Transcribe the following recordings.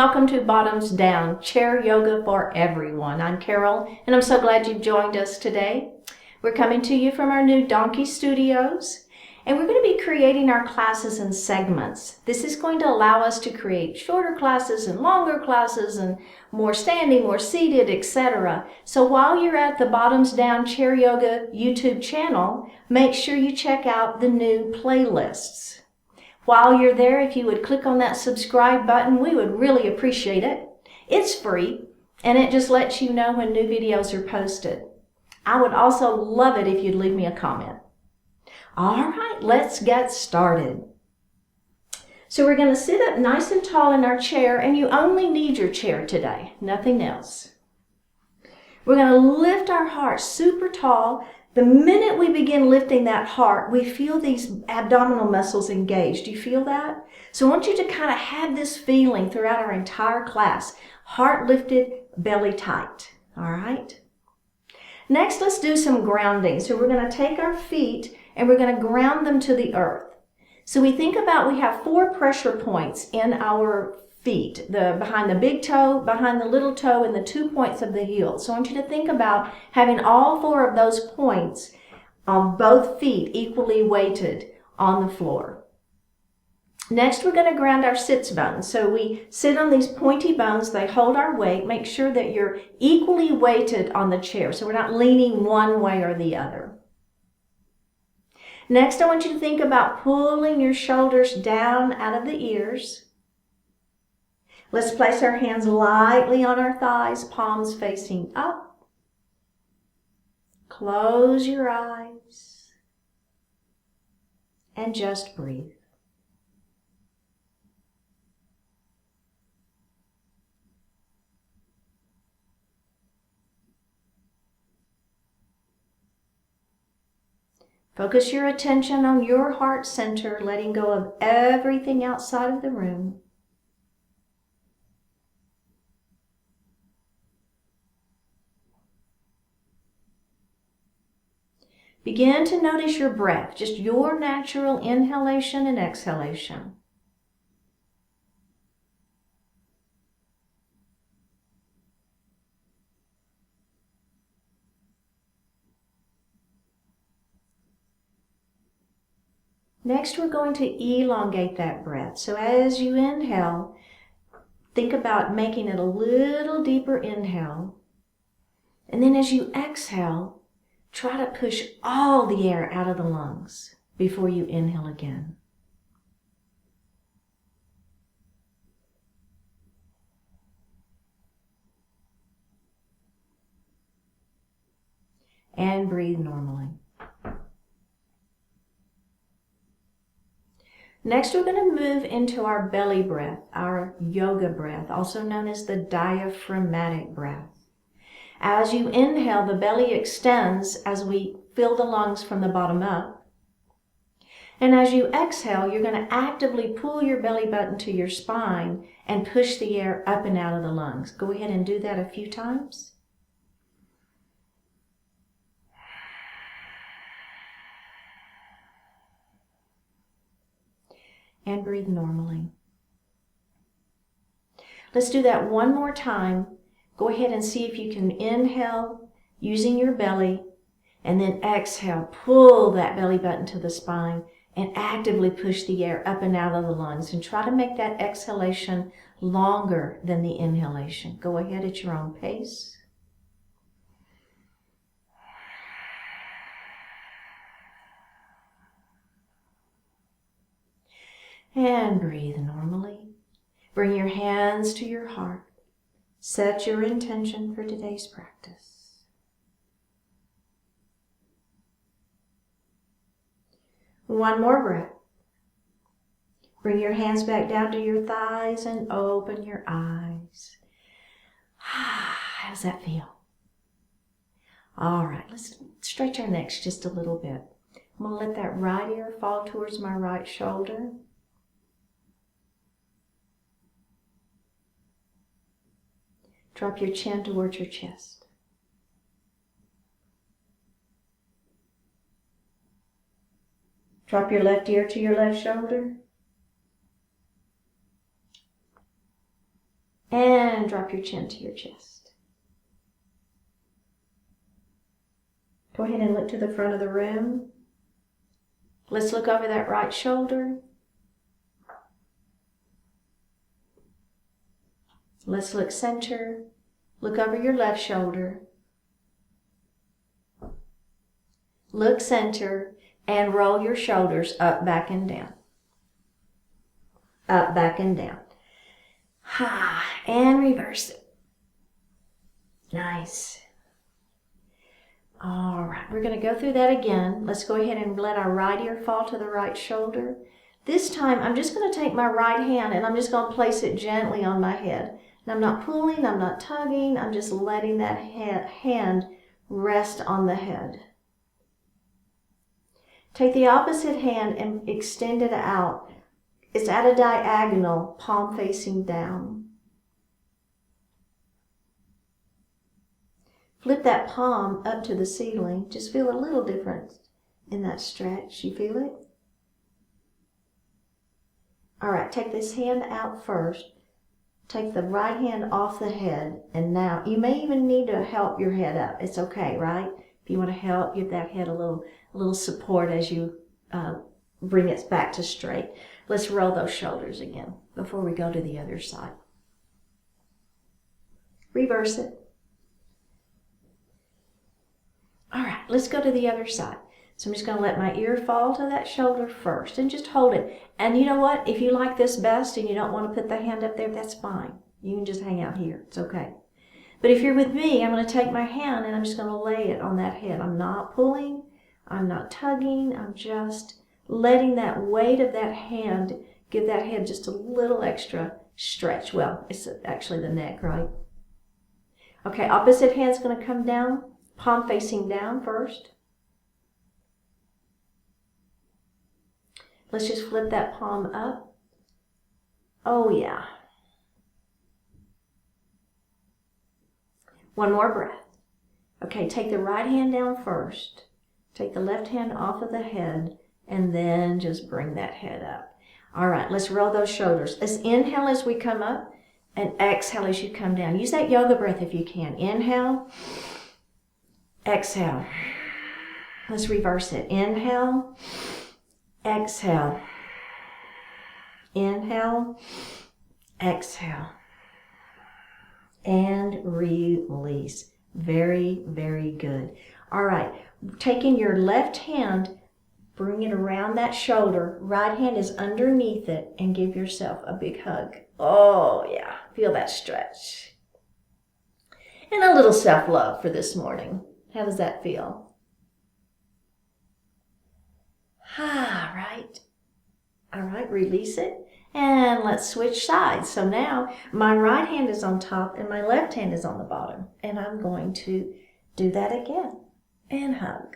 welcome to Bottoms Down, Chair Yoga for Everyone. I'm Carol, and I'm so glad you've joined us today. We're coming to you from our new Donkey Studios, and we're going to be creating our classes in segments. This is going to allow us to create shorter classes and longer classes and more standing, more seated, etc. So while you're at the Bottoms Down Chair Yoga YouTube channel, make sure you check out the new playlists. While you're there, if you would click on that subscribe button, we would really appreciate it. It's free, and it just lets you know when new videos are posted. I would also love it if you'd leave me a comment. All right, let's get started. So we're going to sit up nice and tall in our chair, and you only need your chair today, nothing else. We're going to lift our heart super tall. The minute we begin lifting that heart, we feel these abdominal muscles engaged. Do you feel that? So I want you to kind of have this feeling throughout our entire class. Heart lifted, belly tight. All right? Next, let's do some grounding. So we're going to take our feet and we're going to ground them to the earth. So we think about we have 4 pressure points in our feet, behind the big toe, behind the little toe, and the 2 points of the heel. So I want you to think about having all 4 of those points on both feet equally weighted on the floor. Next, we're going to ground our sits bones. So we sit on these pointy bones. They hold our weight. Make sure that you're equally weighted on the chair, so we're not leaning one way or the other. Next, I want you to think about pulling your shoulders down out of the ears. Let's place our hands lightly on our thighs, palms facing up. Close your eyes and just breathe. Focus your attention on your heart center, letting go of everything outside of the room. Begin to notice your breath, just your natural inhalation and exhalation. Next, we're going to elongate that breath. So as you inhale, think about making it a little deeper inhale. And then as you exhale, try to push all the air out of the lungs before you inhale again. And breathe normally. Next, we're going to move into our belly breath, our yoga breath, also known as the diaphragmatic breath. As you inhale, the belly extends as we fill the lungs from the bottom up. And as you exhale, you're going to actively pull your belly button to your spine and push the air up and out of the lungs. Go ahead and do that a few times. And breathe normally. Let's do that one more time. Go ahead and see if you can inhale using your belly, and then exhale, pull that belly button to the spine and actively push the air up and out of the lungs, and try to make that exhalation longer than the inhalation. Go ahead at your own pace. And breathe normally. Bring your hands to your heart. Set your intention for today's practice. One more breath. Bring your hands back down to your thighs and open your eyes. How does that feel? All right, let's stretch our necks just a little bit. I'm going to let that right ear fall towards my right shoulder. Drop your chin towards your chest. Drop your left ear to your left shoulder. And drop your chin to your chest. Go ahead and look to the front of the room. Let's look over that right shoulder. Let's look center. Look over your left shoulder. Look center and roll your shoulders up, back, and down. Up, back, and down. And reverse it. Nice. All right, we're going to go through that again. Let's go ahead and let our right ear fall to the right shoulder. This time, I'm just going to take my right hand and I'm just going to place it gently on my head. And I'm not pulling, I'm not tugging, I'm just letting that hand rest on the head. Take the opposite hand and extend it out. It's at a diagonal, palm facing down. Flip that palm up to the ceiling. Just feel a little difference in that stretch. You feel it? All right, take this hand out first. Take the right hand off the head. And now, you may even need to help your head up. It's okay, right? If you want to help, give that head a little support as you bring it back to straight. Let's roll those shoulders again before we go to the other side. Reverse it. All right, let's go to the other side. So I'm just going to let my ear fall to that shoulder first and just hold it. And you know what? If you like this best and you don't want to put the hand up there, that's fine. You can just hang out here. It's okay. But if you're with me, I'm going to take my hand and I'm just going to lay it on that head. I'm not pulling. I'm not tugging. I'm just letting that weight of that hand give that head just a little extra stretch. Well, it's actually the neck, right? Okay, opposite hand's going to come down. Palm facing down first. Let's just flip that palm up. Oh yeah. One more breath. Okay, take the right hand down first. Take the left hand off of the head and then just bring that head up. All right, let's roll those shoulders. Let's inhale as we come up and exhale as you come down. Use that yoga breath if you can. Inhale. Exhale. Let's reverse it. Inhale. Exhale. Inhale. Exhale. And release. Very, very good. All right. Taking your left hand, bring it around that shoulder. Right hand is underneath it and give yourself a big hug. Oh, yeah. Feel that stretch. And a little self-love for this morning. How does that feel? Right. All right, release it. And let's switch sides. So now my right hand is on top and my left hand is on the bottom. And I'm going to do that again. And hug.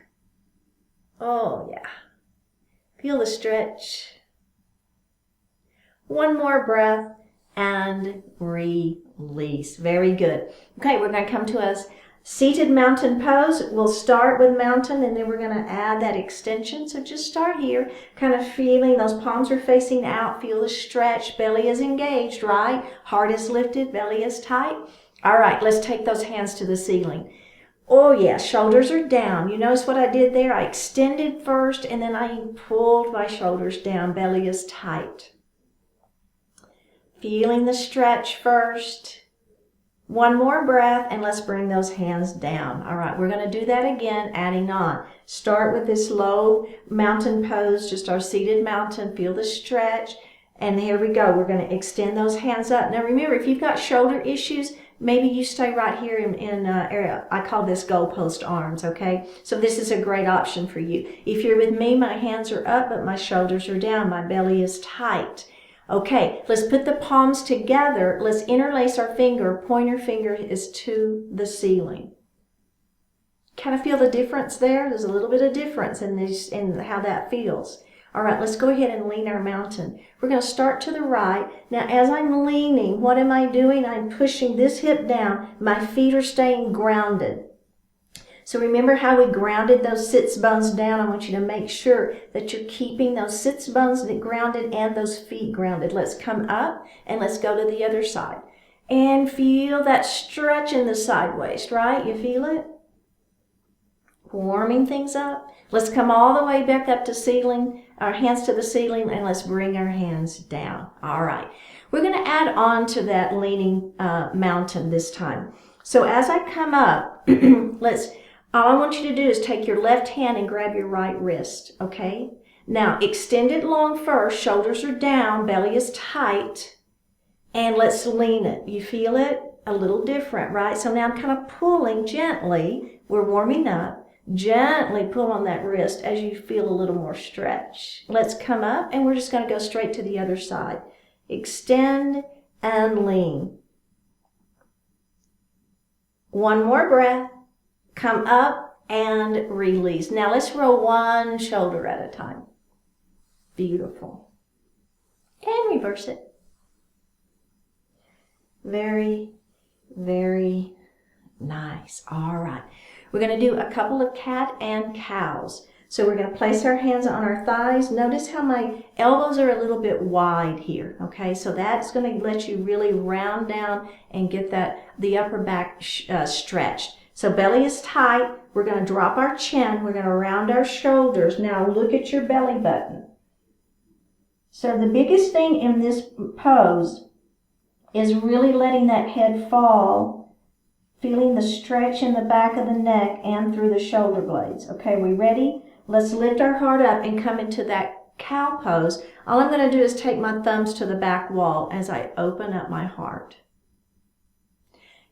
Oh, yeah. Feel the stretch. One more breath and release. Very good. Okay, we're going to come to a seated mountain pose. We'll start with mountain and then we're going to add that extension. So just start here, kind of feeling those palms are facing out. Feel the stretch. Belly is engaged, right? Heart is lifted. Belly is tight. All right, let's take those hands to the ceiling. Oh, yeah, shoulders are down. You notice what I did there? I extended first and then I pulled my shoulders down. Belly is tight. Feeling the stretch first. One more breath and let's bring those hands down. All right, we're going to do that again, adding on. Start with this low mountain pose, just our seated mountain. Feel the stretch. And here we go. We're going to extend those hands up. Now remember, if you've got shoulder issues, maybe you stay right here in area. I call this goalpost arms, okay? So this is a great option for you. If you're with me, my hands are up, but my shoulders are down. My belly is tight. Okay, let's put the palms together. Let's interlace our finger. Pointer finger is to the ceiling. Kind of feel the difference there? There's a little bit of difference in how that feels. All right, let's go ahead and lean our mountain. We're going to start to the right. Now, as I'm leaning, what am I doing? I'm pushing this hip down. My feet are staying grounded. So remember how we grounded those sits bones down? I want you to make sure that you're keeping those sits bones grounded and those feet grounded. Let's come up and let's go to the other side. And feel that stretch in the side waist, right? You feel it? Warming things up. Let's come all the way back up to ceiling, our hands to the ceiling, and let's bring our hands down. All right. We're going to add on to that leaning mountain this time. So as I come up, all I want you to do is take your left hand and grab your right wrist, okay? Now, extend it long first. Shoulders are down, belly is tight, and let's lean it. You feel it? A little different, right? So now I'm kind of pulling gently. We're warming up. Gently pull on that wrist as you feel a little more stretch. Let's come up, and we're just going to go straight to the other side. Extend and lean. One more breath. Come up and release. Now let's roll one shoulder at a time. Beautiful. And reverse it. Very, very nice. All right. We're going to do a couple of cat and cows. So we're going to place our hands on our thighs. Notice how my elbows are a little bit wide here. Okay, so that's going to let you really round down and get the upper back stretched. So belly is tight. We're going to drop our chin. We're going to round our shoulders. Now look at your belly button. So the biggest thing in this pose is really letting that head fall, feeling the stretch in the back of the neck and through the shoulder blades. Okay, we ready? Let's lift our heart up and come into that cow pose. All I'm going to do is take my thumbs to the back wall as I open up my heart.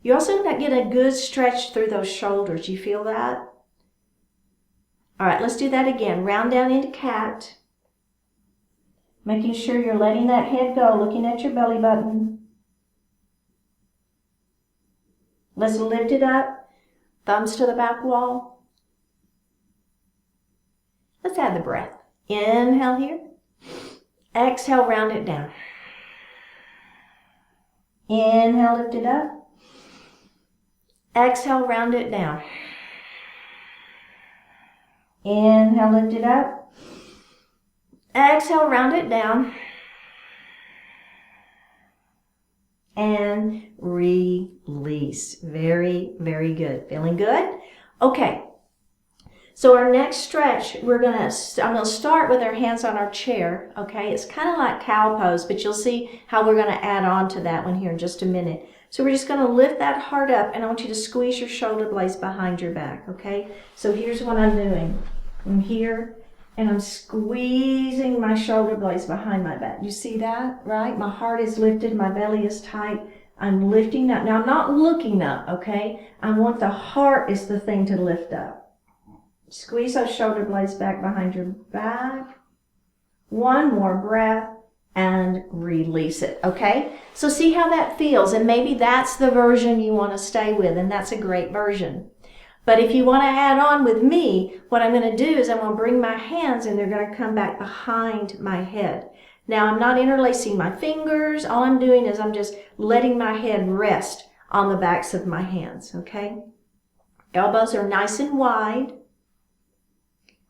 You also get a good stretch through those shoulders. You feel that? All right, let's do that again. Round down into cat. Making sure you're letting that head go, looking at your belly button. Let's lift it up. Thumbs to the back wall. Let's add the breath. Inhale here. Exhale, round it down. Inhale, lift it up. Exhale, round it down. Inhale, lift it up. Exhale, round it down. And release. Very, very good. Feeling good? Okay. So our next stretch, I'm going to start with our hands on our chair. Okay. It's kind of like cow pose, but you'll see how we're going to add on to that one here in just a minute. So we're just going to lift that heart up, and I want you to squeeze your shoulder blades behind your back. Okay. So here's what I'm doing. I'm here, and I'm squeezing my shoulder blades behind my back. You see that, right? My heart is lifted. My belly is tight. I'm lifting up. Now, I'm not looking up, okay? I want the heart is the thing to lift up. Squeeze those shoulder blades back behind your back. One more breath and release it, okay? So see how that feels, and maybe that's the version you want to stay with, and that's a great version. But if you want to add on with me, what I'm going to do is I'm going to bring my hands and they're going to come back behind my head. Now I'm not interlacing my fingers. All I'm doing is I'm just letting my head rest on the backs of my hands, okay? Elbows are nice and wide.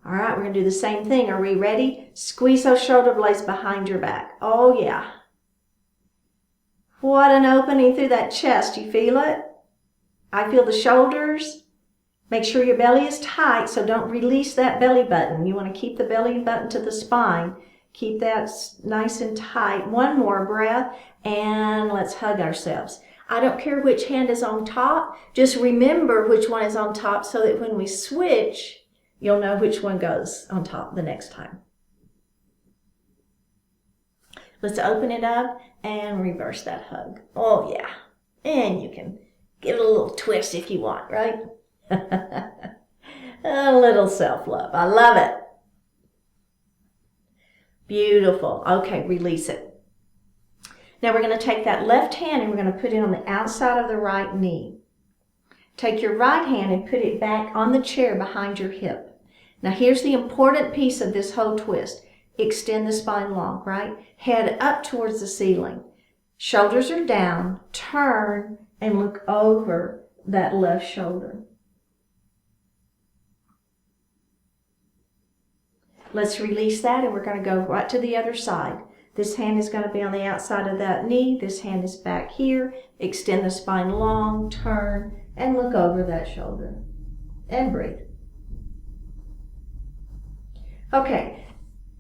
All right, we're going to do the same thing. Are we ready? Squeeze those shoulder blades behind your back. Oh yeah. What an opening through that chest. You feel it? I feel the shoulders. Make sure your belly is tight, so don't release that belly button. You want to keep the belly button to the spine. Keep that nice and tight. One more breath, and let's hug ourselves. I don't care which hand is on top. Just remember which one is on top so that when we switch, you'll know which one goes on top the next time. Let's open it up and reverse that hug. Oh, yeah. And you can give it a little twist if you want, right? A little self-love. I love it. Beautiful. Okay, release it. Now we're going to take that left hand and we're going to put it on the outside of the right knee. Take your right hand and put it back on the chair behind your hip. Now here's the important piece of this whole twist. Extend the spine long, right? Head up towards the ceiling. Shoulders are down. Turn and look over that left shoulder. Let's release that, and we're going to go right to the other side. This hand is going to be on the outside of that knee. This hand is back here. Extend the spine long, turn, and look over that shoulder. And breathe. Okay,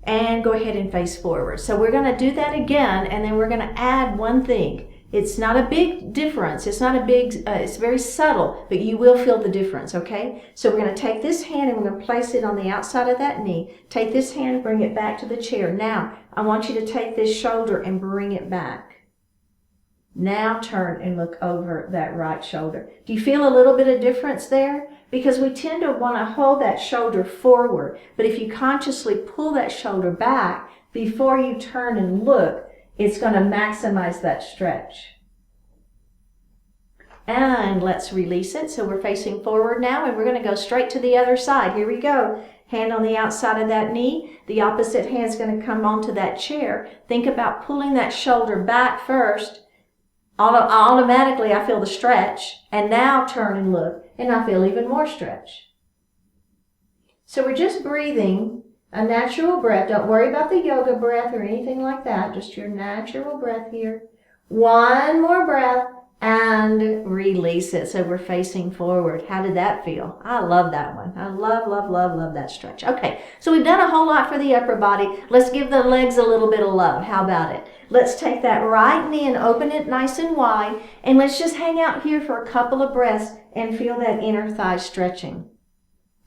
and go ahead and face forward. So we're going to do that again, and then we're going to add one thing. It's not a big difference. It's not a big, it's very subtle, but you will feel the difference, okay? So we're going to take this hand and we're going to place it on the outside of that knee. Take this hand, bring it back to the chair. Now, I want you to take this shoulder and bring it back. Now turn and look over that right shoulder. Do you feel a little bit of difference there? Because we tend to want to hold that shoulder forward, but if you consciously pull that shoulder back before you turn and look, it's going to maximize that stretch. And let's release it. So we're facing forward now, and we're going to go straight to the other side. Here we go. Hand on the outside of that knee. The opposite hand is going to come onto that chair. Think about pulling that shoulder back first. Automatically, I feel the stretch. And now turn and look, and I feel even more stretch. So we're just breathing a natural breath. Don't worry about the yoga breath or anything like that. Just your natural breath here. One more breath and release it. So we're facing forward. How did that feel? I love that one. I love that stretch. Okay, so we've done a whole lot for the upper body. Let's give the legs a little bit of love. How about it? Let's take that right knee and open it nice and wide. And let's just hang out here for a couple of breaths and feel that inner thigh stretching.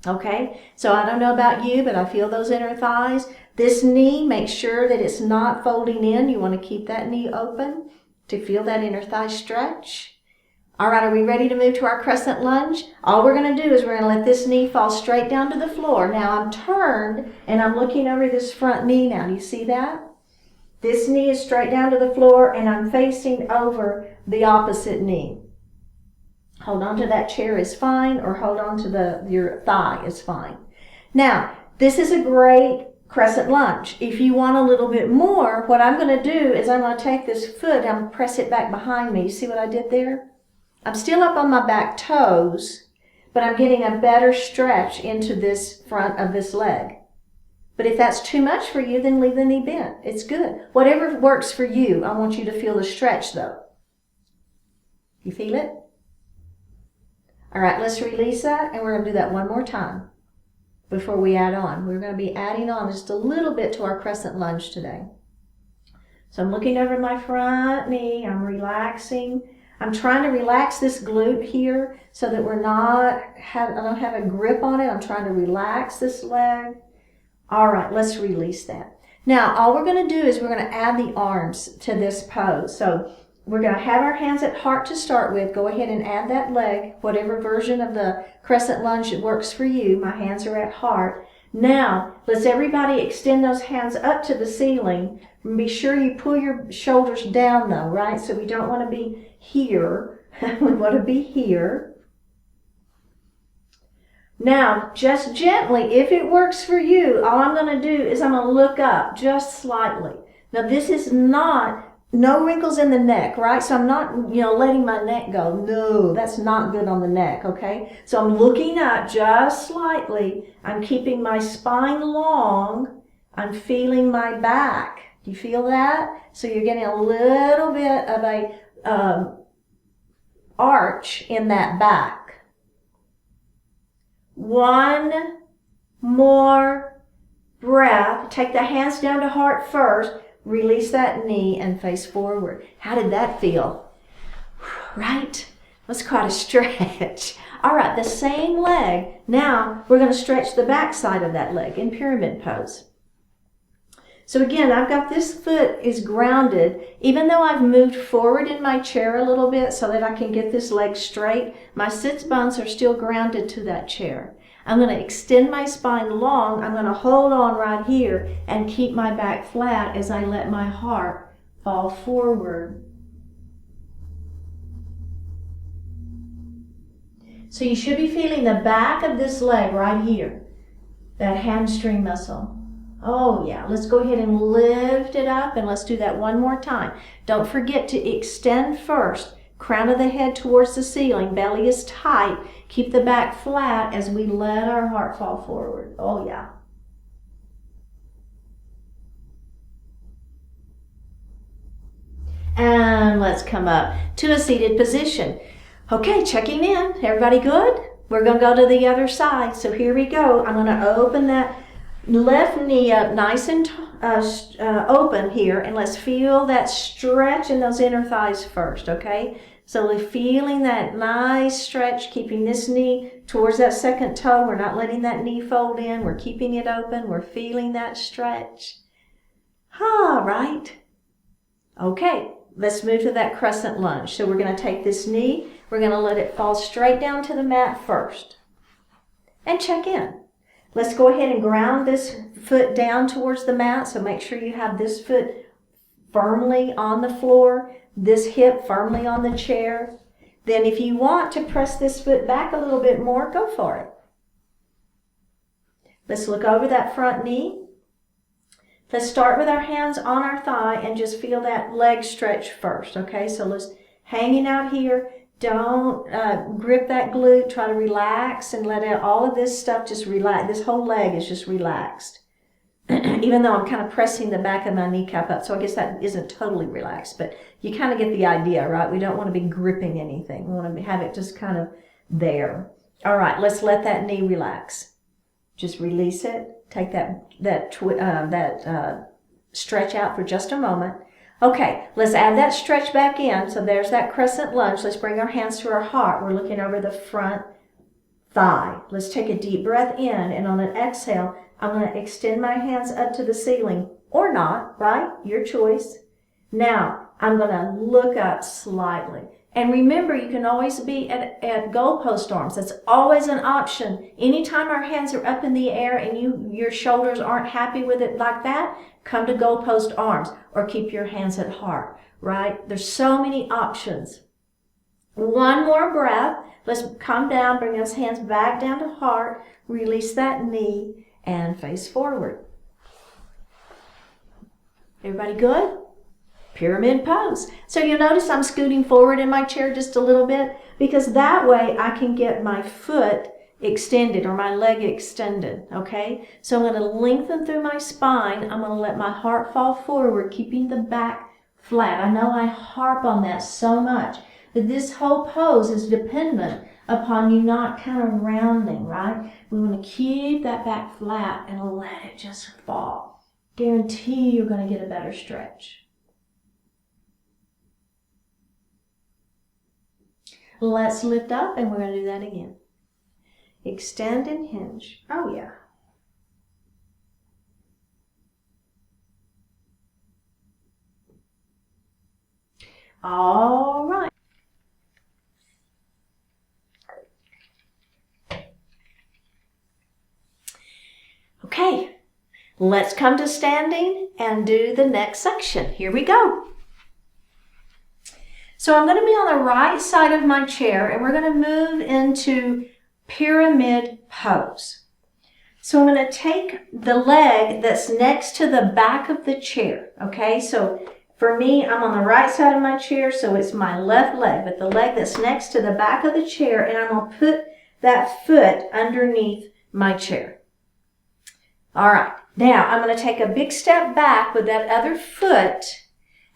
Okay, so I don't know about you, but I feel those inner thighs. This knee, make sure that it's not folding in. You want to keep that knee open to feel that inner thigh stretch. All right, are we ready to move to our crescent lunge? All we're going to do is we're going to let this knee fall straight down to the floor. Now I'm turned and I'm looking over this front knee now. Do you see that? This knee is straight down to the floor and I'm facing over the opposite knee. Hold on to that chair is fine, or hold on to your thigh is fine. Now, this is a great crescent lunge. If you want a little bit more, what I'm going to do is I'm going to take this foot and I'm going to press it back behind me. You see what I did there? I'm still up on my back toes, but I'm getting a better stretch into this front of this leg. But if that's too much for you, then leave the knee bent. It's good. Whatever works for you, I want you to feel the stretch though. You feel it? All right, let's release that, and we're going to do that one more time before we add on. We're going to be adding on just a little bit to our crescent lunge today. So I'm looking over my front knee. I'm relaxing. I'm trying to relax this glute here so that I don't have a grip on it. I'm trying to relax this leg. All right, let's release that. Now, all we're going to do is we're going to add the arms to this pose. So we're going to have our hands at heart to start with. Go ahead and add that leg, whatever version of the crescent lunge that works for you. My hands are at heart. Now, let's everybody extend those hands up to the ceiling. And be sure you pull your shoulders down though, right? So we don't want to be here. We want to be here. Now, just gently, if it works for you, all I'm going to do is I'm going to look up just slightly. Now, this is no wrinkles in the neck, right? So I'm not, letting my neck go. No, that's not good on the neck, okay? So I'm looking up just slightly. I'm keeping my spine long. I'm feeling my back. Do you feel that? So you're getting a little bit of a arch in that back. One more breath. Take the hands down to heart first. Release that knee and face forward. How did that feel? Right? That's quite a stretch. All right, the same leg. Now we're going to stretch the back side of that leg in pyramid pose. So again, I've got this foot is grounded. Even though I've moved forward in my chair a little bit so that I can get this leg straight, my sits bones are still grounded to that chair. I'm going to extend my spine long. I'm going to hold on right here and keep my back flat as I let my heart fall forward. So you should be feeling the back of this leg right here, that hamstring muscle. Oh yeah, let's go ahead and lift it up, and let's do that one more time. Don't forget to extend first. Crown of the head towards the ceiling, belly is tight. Keep the back flat as we let our heart fall forward. Oh yeah. And let's come up to a seated position. Okay, checking in. Everybody good? We're going to go to the other side. So here we go. I'm going to open that left knee up nice and open here. And let's feel that stretch in those inner thighs first, okay? So we're feeling that nice stretch, keeping this knee towards that second toe. We're not letting that knee fold in. We're keeping it open. We're feeling that stretch. All right. Okay, let's move to that crescent lunge. So we're going to take this knee. We're going to let it fall straight down to the mat first. And check in. Let's go ahead and ground this foot down towards the mat. So make sure you have this foot firmly on the floor, this hip firmly on the chair. Then if you want to press this foot back a little bit more, go for it. Let's look over that front knee. Let's start with our hands on our thigh and just feel that leg stretch first, okay? So let's hanging out here. Don't grip that glute. Try to relax and let it, all of this stuff just relax. This whole leg is just relaxed. Even though I'm kind of pressing the back of my kneecap up, so I guess that isn't totally relaxed, but you kind of get the idea, right? We don't want to be gripping anything. We want to have it just kind of there. All right, let's let that knee relax. Just release it. Take that stretch out for just a moment. Okay, let's add that stretch back in. So there's that crescent lunge. Let's bring our hands to our heart. We're looking over the front thigh. Let's take a deep breath in, and on an exhale, I'm going to extend my hands up to the ceiling, or not, right? Your choice. Now, I'm going to look up slightly. And remember, you can always be at goalpost arms. That's always an option. Anytime our hands are up in the air and your shoulders aren't happy with it like that, come to goalpost arms or keep your hands at heart, right? There's so many options. One more breath. Let's come down, bring those hands back down to heart, release that knee, and face forward. Everybody good? Pyramid pose. So you'll notice I'm scooting forward in my chair just a little bit because that way I can get my foot extended or my leg extended, okay? So I'm going to lengthen through my spine. I'm going to let my heart fall forward, keeping the back flat. I know I harp on that so much, but this whole pose is dependent upon you not kind of rounding, right? We want to keep that back flat and let it just fall. Guarantee you're going to get a better stretch. Let's lift up, and we're going to do that again. Extend and hinge. Oh, yeah. All right. Okay, let's come to standing and do the next section. Here we go. So I'm going to be on the right side of my chair, and we're going to move into pyramid pose. So I'm going to take the leg that's next to the back of the chair, okay? So for me, I'm on the right side of my chair, so it's my left leg, but the leg that's next to the back of the chair, and I'm going to put that foot underneath my chair. All right, now I'm going to take a big step back with that other foot,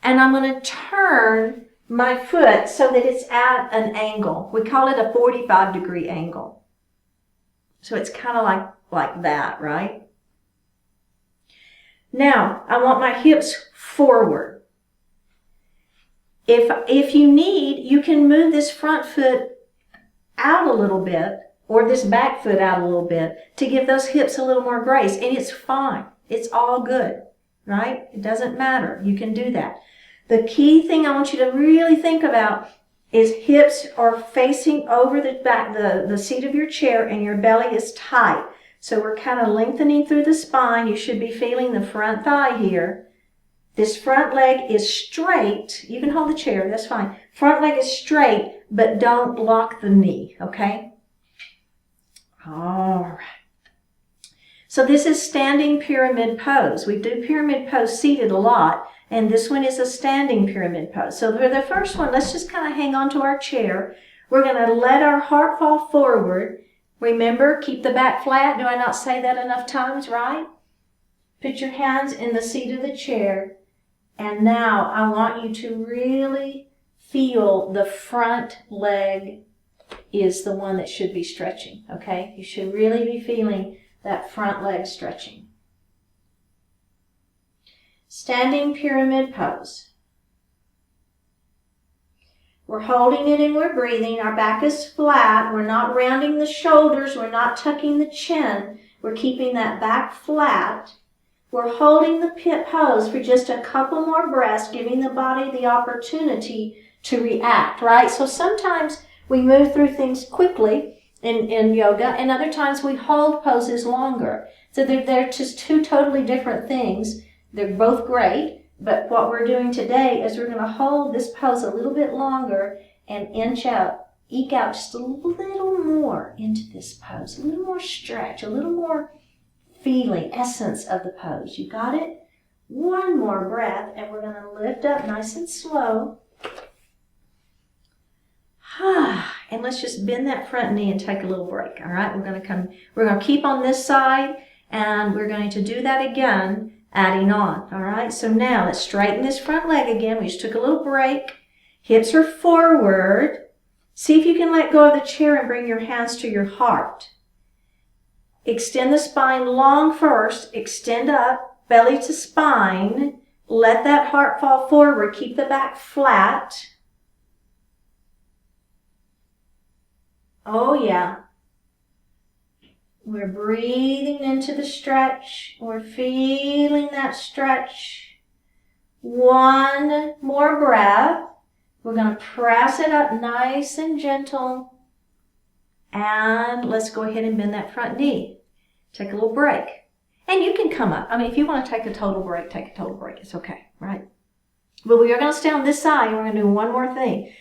and I'm going to turn my foot so that it's at an angle. We call it a 45-degree angle. So it's kind of like that, right? Now, I want my hips forward. If you need, you can move this front foot out a little bit or this back foot out a little bit to give those hips a little more grace, and it's fine. It's all good, right? It doesn't matter. You can do that. The key thing I want you to really think about is hips are facing over the back, the seat of your chair, and your belly is tight. So we're kind of lengthening through the spine. You should be feeling the front thigh here. This front leg is straight. You can hold the chair, that's fine. Front leg is straight, but don't lock the knee, okay? All right. So this is standing pyramid pose. We do pyramid pose seated a lot, and this one is a standing pyramid pose. So for the first one, let's just kind of hang on to our chair. We're going to let our heart fall forward. Remember, keep the back flat. Do I not say that enough times, right? Put your hands in the seat of the chair And now I want you to really feel the front leg is the one that should be stretching, okay? You should really be feeling that front leg stretching. Standing pyramid pose. We're holding it and we're breathing. Our back is flat. We're not rounding the shoulders. We're not tucking the chin. We're keeping that back flat. We're holding the pit pose for just a couple more breaths, giving the body the opportunity to react, right? So sometimes we move through things quickly in yoga, and other times we hold poses longer. So they're just two totally different things. They're both great, but what we're doing today is we're going to hold this pose a little bit longer and eke out just a little more into this pose, a little more stretch, a little more feeling, essence of the pose. You got it? One more breath, and we're going to lift up nice and slow. And let's just bend that front knee and take a little break. All right, we're going to keep on this side, and we're going to do that again, adding on. All right, so now let's straighten this front leg again. We just took a little break. Hips are forward. See if you can let go of the chair and bring your hands to your heart. Extend the spine long first. Extend up, belly to spine. Let that heart fall forward. Keep the back flat. Oh, yeah. We're breathing into the stretch. We're feeling that stretch. One more breath. We're going to press it up nice and gentle. And let's go ahead and bend that front knee. Take a little break. And you can come up. I mean, if you want to take a total break, take a total break. It's okay, right? But we are going to stay on this side, and we're going to do one more thing.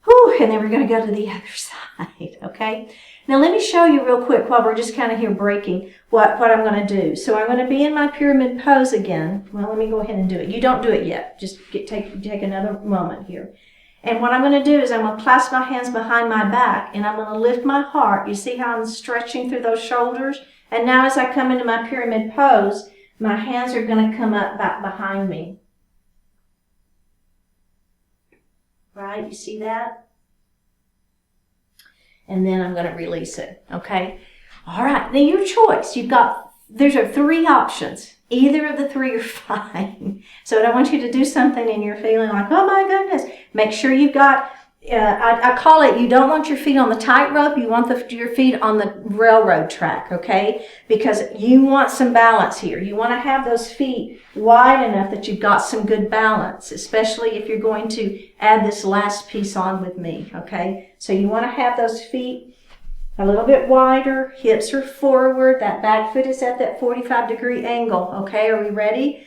Whew, and then we're going to go to the other side, okay? Now, let me show you real quick while we're just kind of here breaking what I'm going to do. So I'm going to be in my pyramid pose again. Well, let me go ahead and do it. You don't do it yet. Just take another moment here. And what I'm going to do is I'm going to clasp my hands behind my back, and I'm going to lift my heart. You see how I'm stretching through those shoulders? And now as I come into my pyramid pose, my hands are going to come up back behind me. Right? You see that? And then I'm going to release it. Okay? All right. Now your choice. There's 3 options. Either of the 3 are fine. So I don't want you to do something and you're feeling like, oh my goodness. Make sure you've got, I call it, you don't want your feet on the tightrope. You want your feet on the railroad track, okay? Because you want some balance here. You want to have those feet wide enough that you've got some good balance, especially if you're going to add this last piece on with me, okay? So you want to have those feet a little bit wider, hips are forward, that back foot is at that 45-degree angle, okay? Are we ready?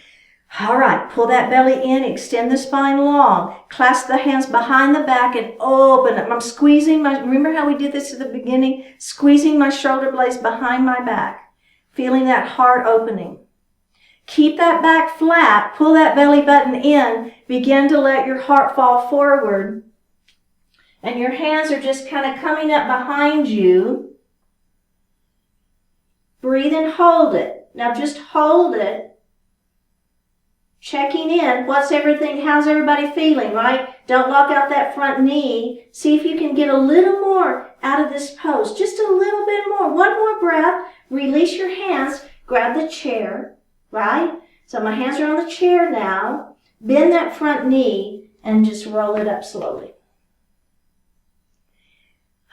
All right, pull that belly in, extend the spine long, clasp the hands behind the back and open up. I'm squeezing remember how we did this at the beginning? Squeezing my shoulder blades behind my back, feeling that heart opening. Keep that back flat, pull that belly button in, begin to let your heart fall forward. And your hands are just kind of coming up behind you. Breathe and hold it. Now just hold it. Checking in. How's everybody feeling, right? Don't lock out that front knee. See if you can get a little more out of this pose. Just a little bit more. One more breath. Release your hands. Grab the chair, right? So my hands are on the chair now. Bend that front knee and just roll it up slowly.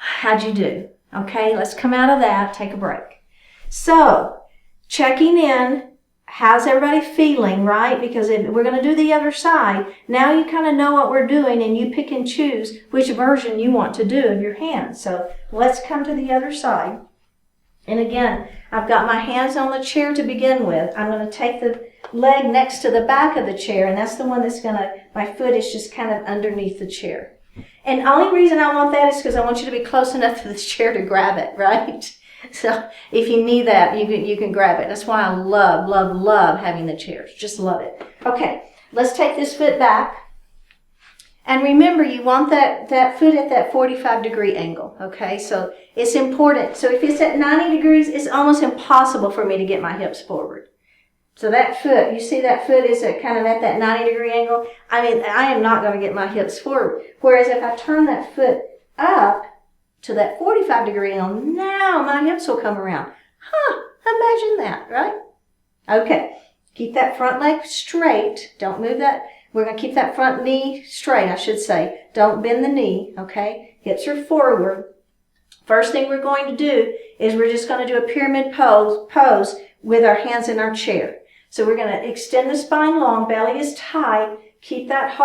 How'd you do? Okay, let's come out of that, take a break. So, checking in, how's everybody feeling, right? Because we're going to do the other side. Now you kind of know what we're doing, and you pick and choose which version you want to do of your hands. So, let's come to the other side. And again, I've got my hands on the chair to begin with. I'm going to take the leg next to the back of the chair, and that's the one that's my foot is just kind of underneath the chair. And the only reason I want that is because I want you to be close enough to this chair to grab it, right? So if you need that, you can grab it. That's why I love, love, love having the chairs. Just love it. Okay, let's take this foot back. And remember, you want that foot at that 45-degree angle, okay? So it's important. So if it's at 90 degrees, it's almost impossible for me to get my hips forward. So that foot, you see that foot is kind of at that 90-degree angle? I mean, I am not going to get my hips forward. Whereas if I turn that foot up to that 45-degree angle, now my hips will come around. Imagine that, right? Okay, keep that front leg straight. Don't move that. We're going to keep that front knee straight, I should say. Don't bend the knee, okay? Hips are forward. First thing we're going to do is we're just going to do a pyramid pose with our hands in our chair. So we're going to extend the spine long, belly is tight, keep that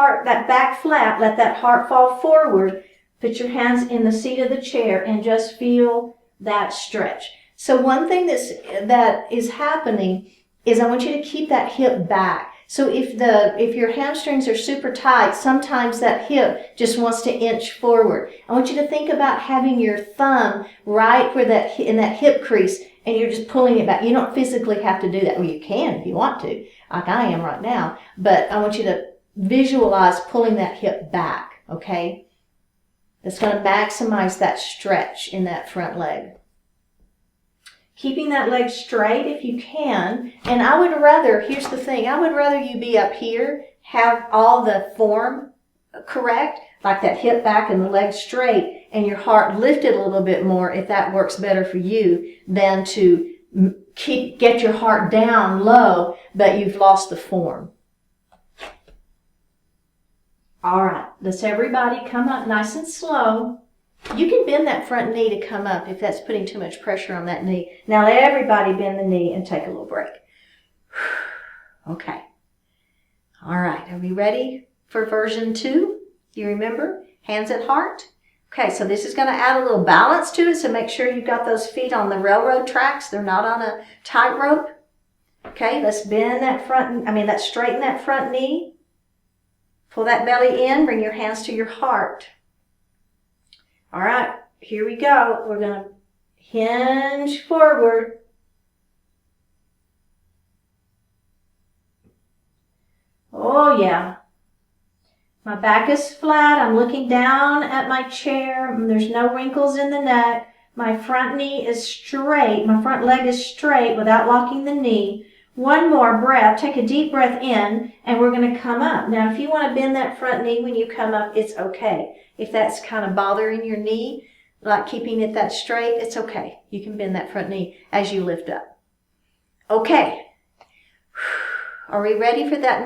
back flat, let that heart fall forward. Put your hands in the seat of the chair and just feel that stretch. So one thing that is happening is I want you to keep that hip back. So if your hamstrings are super tight, sometimes that hip just wants to inch forward. I want you to think about having your thumb right where in that hip crease, and you're just pulling it back. You don't physically have to do that. Well, you can if you want to, like I am right now. But I want you to visualize pulling that hip back, okay? That's going to maximize that stretch in that front leg. Keeping that leg straight if you can. And I would rather, here's the thing, I would rather you be up here, have all the form correct, like that hip back and the leg straight, and your heart lifted a little bit more if that works better for you, than to get your heart down low, but you've lost the form. All right, let's everybody come up nice and slow. You can bend that front knee to come up if that's putting too much pressure on that knee. Now let everybody bend the knee and take a little break. Okay. All right, are we ready for version 2? You remember? Hands at heart. Okay, so this is going to add a little balance to it, so make sure you've got those feet on the railroad tracks. They're not on a tightrope. Okay, let's straighten that front knee. Pull that belly in, bring your hands to your heart. All right, here we go. We're going to hinge forward. Oh, yeah. My back is flat. I'm looking down at my chair. There's no wrinkles in the neck. My front knee is straight. My front leg is straight without locking the knee. One more breath. Take a deep breath in, and we're going to come up. Now, if you want to bend that front knee when you come up, it's okay. If that's kind of bothering your knee, like keeping it that straight, it's okay. You can bend that front knee as you lift up. Okay. Are we ready for that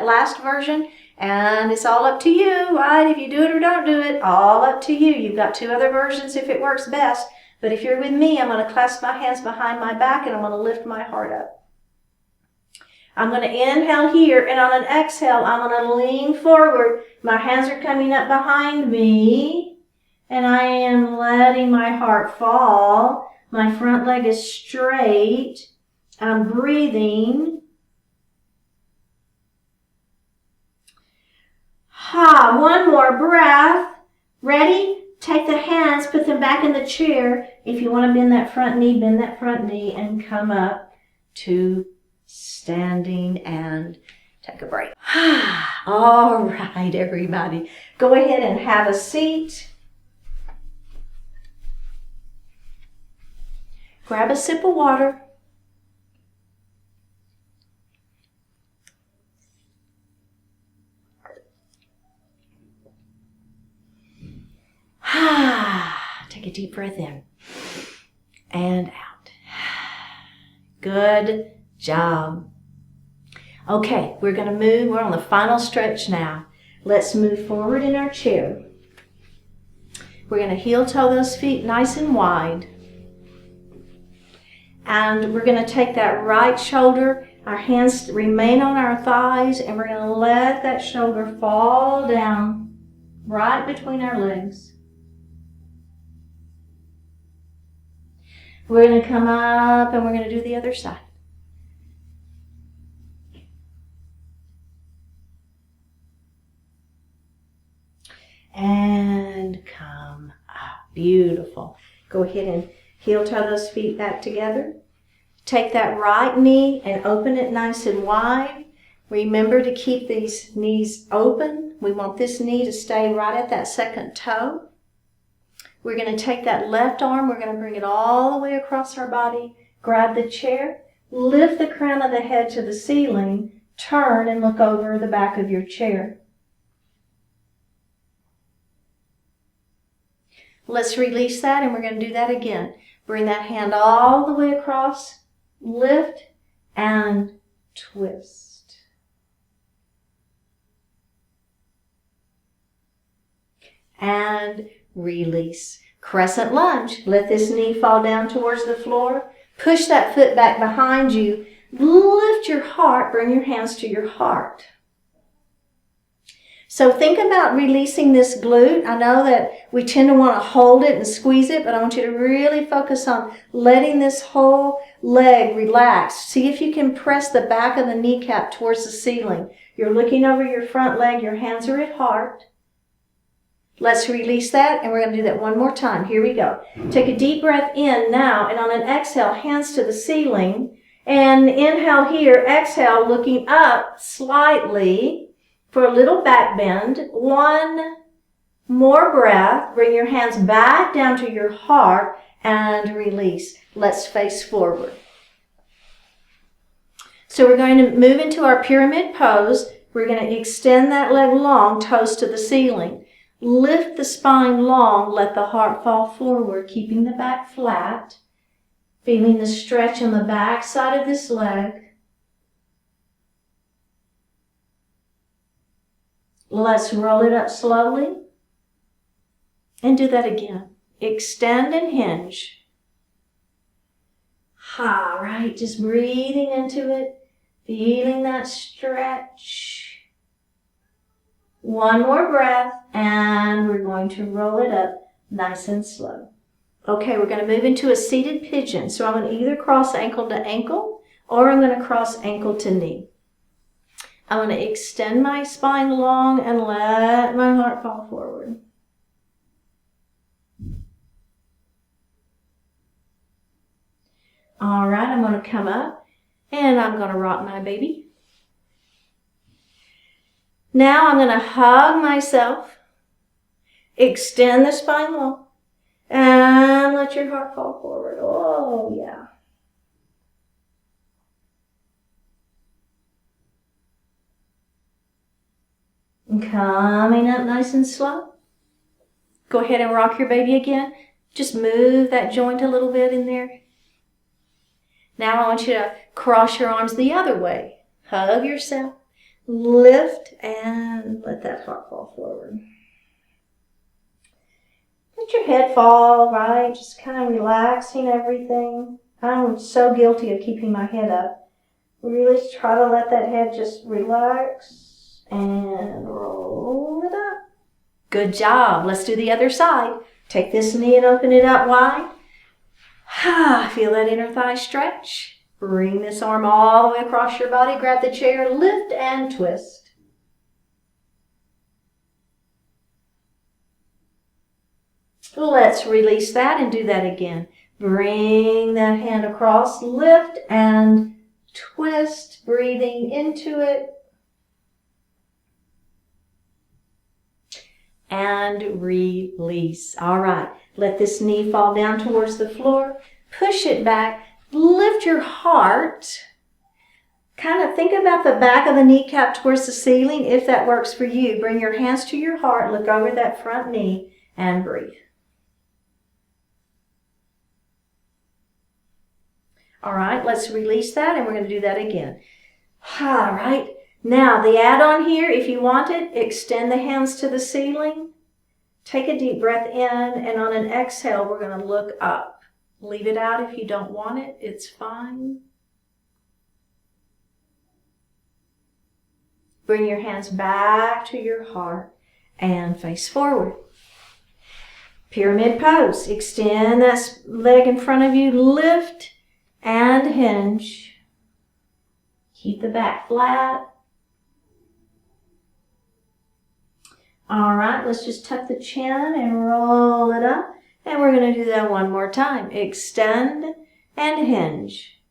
last version? And it's all up to you, right? If you do it or don't do it, all up to you. You've got 2 other versions if it works best. But if you're with me, I'm going to clasp my hands behind my back and I'm going to lift my heart up. I'm going to inhale here, and on an exhale, I'm going to lean forward. My hands are coming up behind me, and I am letting my heart fall. My front leg is straight. I'm breathing. One more breath. Ready? Take the hands, put them back in the chair. If you want to bend that front knee, and come up to standing and take a break. All right, everybody. Go ahead and have a seat. Grab a sip of water. Take a deep breath in and out. Good job. Okay, we're going to move. We're on the final stretch now. Let's move forward in our chair. We're going to heel toe those feet nice and wide. And we're going to take that right shoulder. Our hands remain on our thighs, and we're going to let that shoulder fall down right between our legs. We're going to come up and we're going to do the other side. And come up. Beautiful. Go ahead and heel toe those feet back together. Take that right knee and open it nice and wide. Remember to keep these knees open. We want this knee to stay right at that second toe. We're going to take that left arm. We're going to bring it all the way across our body. Grab the chair. Lift the crown of the head to the ceiling. Turn and look over the back of your chair. Let's release that, and we're going to do that again. Bring that hand all the way across. Lift and twist. And release. Crescent lunge. Let this knee fall down towards the floor. Push that foot back behind you. Lift your heart. Bring your hands to your heart. So think about releasing this glute. I know that we tend to want to hold it and squeeze it, but I want you to really focus on letting this whole leg relax. See if you can press the back of the kneecap towards the ceiling. You're looking over your front leg. Your hands are at heart. Let's release that, and we're going to do that one more time. Here we go. Take a deep breath in now, and on an exhale, hands to the ceiling. And inhale here, exhale, looking up slightly for a little back bend. One more breath. Bring your hands back down to your heart and release. Let's face forward. So we're going to move into our pyramid pose. We're going to extend that leg long, toes to the ceiling. Lift the spine long, let the heart fall forward, keeping the back flat. Feeling the stretch on the back side of this leg. Let's roll it up slowly. And do that again. Extend and hinge. Right, just breathing into it. Feeling that stretch. One more breath, and we're going to roll it up nice and slow. Okay, we're going to move into a seated pigeon. So I'm going to either cross ankle to ankle, or I'm going to cross ankle to knee. I'm going to extend my spine long and let my heart fall forward. All right, I'm going to come up, and I'm going to rock my baby. Now I'm going to hug myself, extend the spine long, and let your heart fall forward. Oh, yeah. And coming up nice and slow. Go ahead and rock your baby again. Just move that joint a little bit in there. Now I want you to cross your arms the other way. Hug yourself. Lift and let that heart fall forward. Let your head fall, right? Just kind of relaxing everything. I'm so guilty of keeping my head up. Really try to let that head just relax and roll it up. Good job. Let's do the other side. Take this knee and open it up wide. Feel that inner thigh stretch. Bring this arm all the way across your body. Grab the chair, lift and twist. Let's release that and do that again. Bring that hand across, lift and twist, breathing into it. And release. All right, let this knee fall down towards the floor. Push it back. Lift your heart. Kind of think about the back of the kneecap towards the ceiling if that works for you. Bring your hands to your heart. Look over that front knee and breathe. All right, let's release that, and we're going to do that again. All right, now the add-on here, if you want it, extend the hands to the ceiling. Take a deep breath in, and on an exhale, we're going to look up. Leave it out if you don't want it. It's fine. Bring your hands back to your heart and face forward. Pyramid pose. Extend that leg in front of you. Lift and hinge. Keep the back flat. All right, let's just tuck the chin and roll it up. And we're going to do that one more time. Extend and hinge.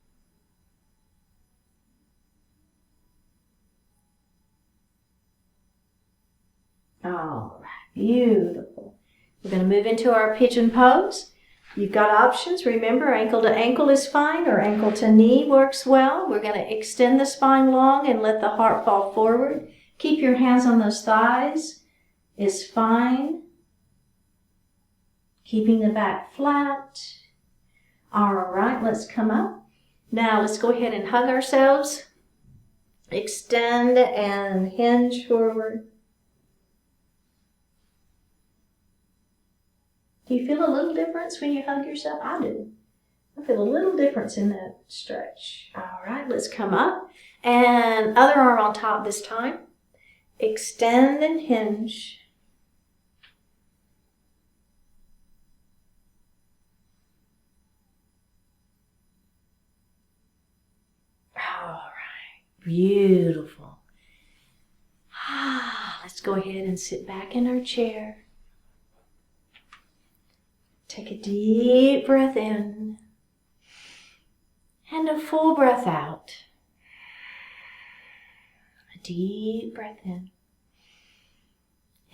All right, beautiful. We're going to move into our pigeon pose. You've got options. Remember, ankle to ankle is fine, or ankle to knee works well. We're going to extend the spine long and let the heart fall forward. Keep your hands on those thighs is fine. Keeping the back flat. All right, let's come up. Now let's go ahead and hug ourselves. Extend and hinge forward. Do you feel a little difference when you hug yourself? I do. I feel a little difference in that stretch. All right, let's come up. And other arm on top this time. Extend and hinge. All right, beautiful. Let's go ahead and sit back in our chair. Take a deep breath in and a full breath out. A deep breath in.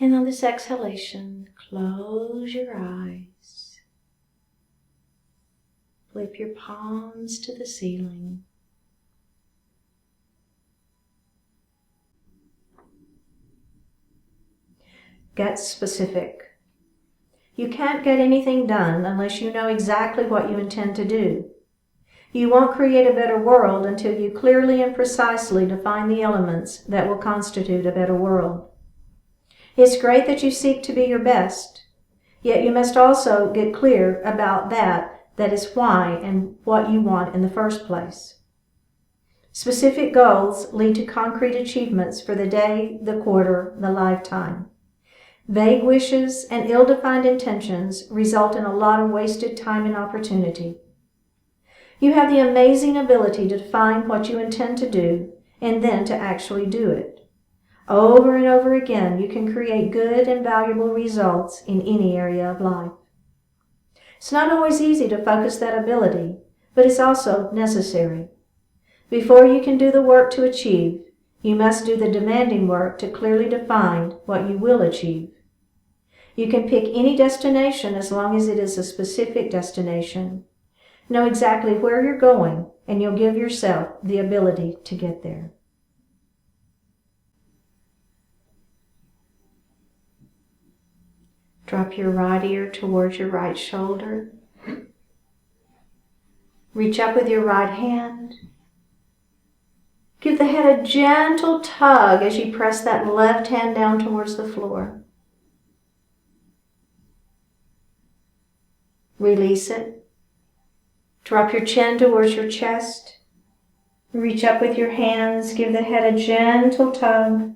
And on this exhalation, close your eyes. Flip your palms to the ceiling. Get specific. You can't get anything done unless you know exactly what you intend to do. You won't create a better world until you clearly and precisely define the elements that will constitute a better world. It's great that you seek to be your best, yet you must also get clear about that is why and what you want in the first place. Specific goals lead to concrete achievements for the day, the quarter, the lifetime. Vague wishes and ill-defined intentions result in a lot of wasted time and opportunity. You have the amazing ability to define what you intend to do and then to actually do it. Over and over again, you can create good and valuable results in any area of life. It's not always easy to focus that ability, but it's also necessary. Before you can do the work to achieve, you must do the demanding work to clearly define what you will achieve. You can pick any destination as long as it is a specific destination. Know exactly where you're going, and you'll give yourself the ability to get there. Drop your right ear towards your right shoulder. Reach up with your right hand. Give the head a gentle tug as you press that left hand down towards the floor. Release it. Drop your chin towards your chest. Reach up with your hands. Give the head a gentle tug.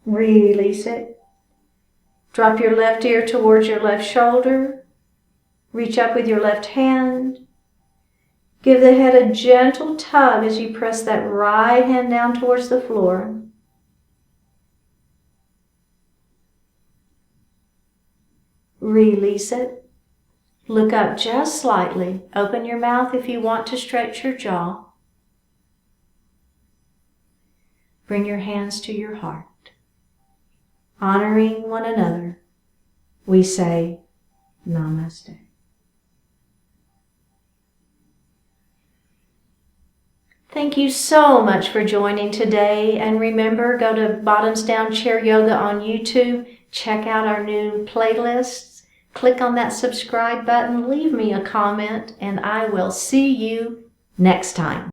Release it. Drop your left ear towards your left shoulder. Reach up with your left hand. Give the head a gentle tug as you press that right hand down towards the floor. Release it. Look up just slightly. Open your mouth if you want to stretch your jaw. Bring your hands to your heart. Honoring one another, we say Namaste. Thank you so much for joining today. And remember, go to Bottoms Down Chair Yoga on YouTube. Check out our new playlists. Click on that subscribe button. Leave me a comment, and I will see you next time.